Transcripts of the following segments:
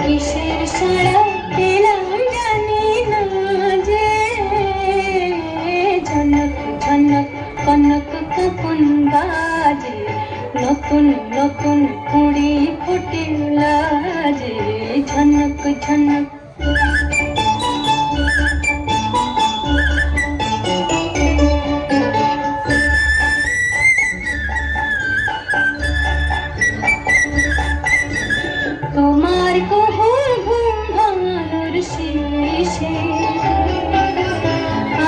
কিসের সাড়া পেলাম জানি না যে, ঝনক ঝনক কনক কখন বাজে, নতুন নতুন কুড়ি ফুটে লাজে, ঝনক ঝনক। তোমার কোহর ঘুম ভাঙানোর শেষে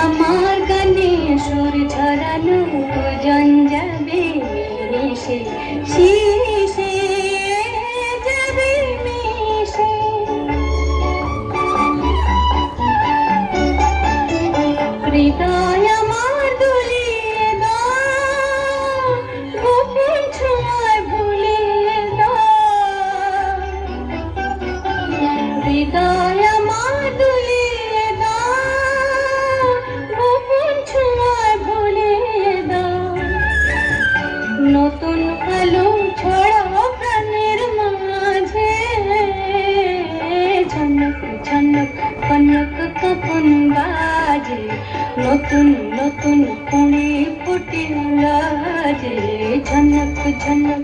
আমার গানে সুর ঝরানো জন যাবে মিশে, শিশে যাবে মিশে। হৃদয় আমার দুলিয়ে দাও, গোপন ছোঁয়ায় ভুলিয়ে দাও। হৃদয় আমার দুলিয়ে দাও, গোপন ছোঁয়ায় ভুলিয়ে দাও। নতুন আলো ছড়াও প্রাণের মাঝে, ঝনক ঝনক কনক কখন বাজে, নতুন নতুন কুড়ি ফুটে লাজে, ঝনক ঝনক।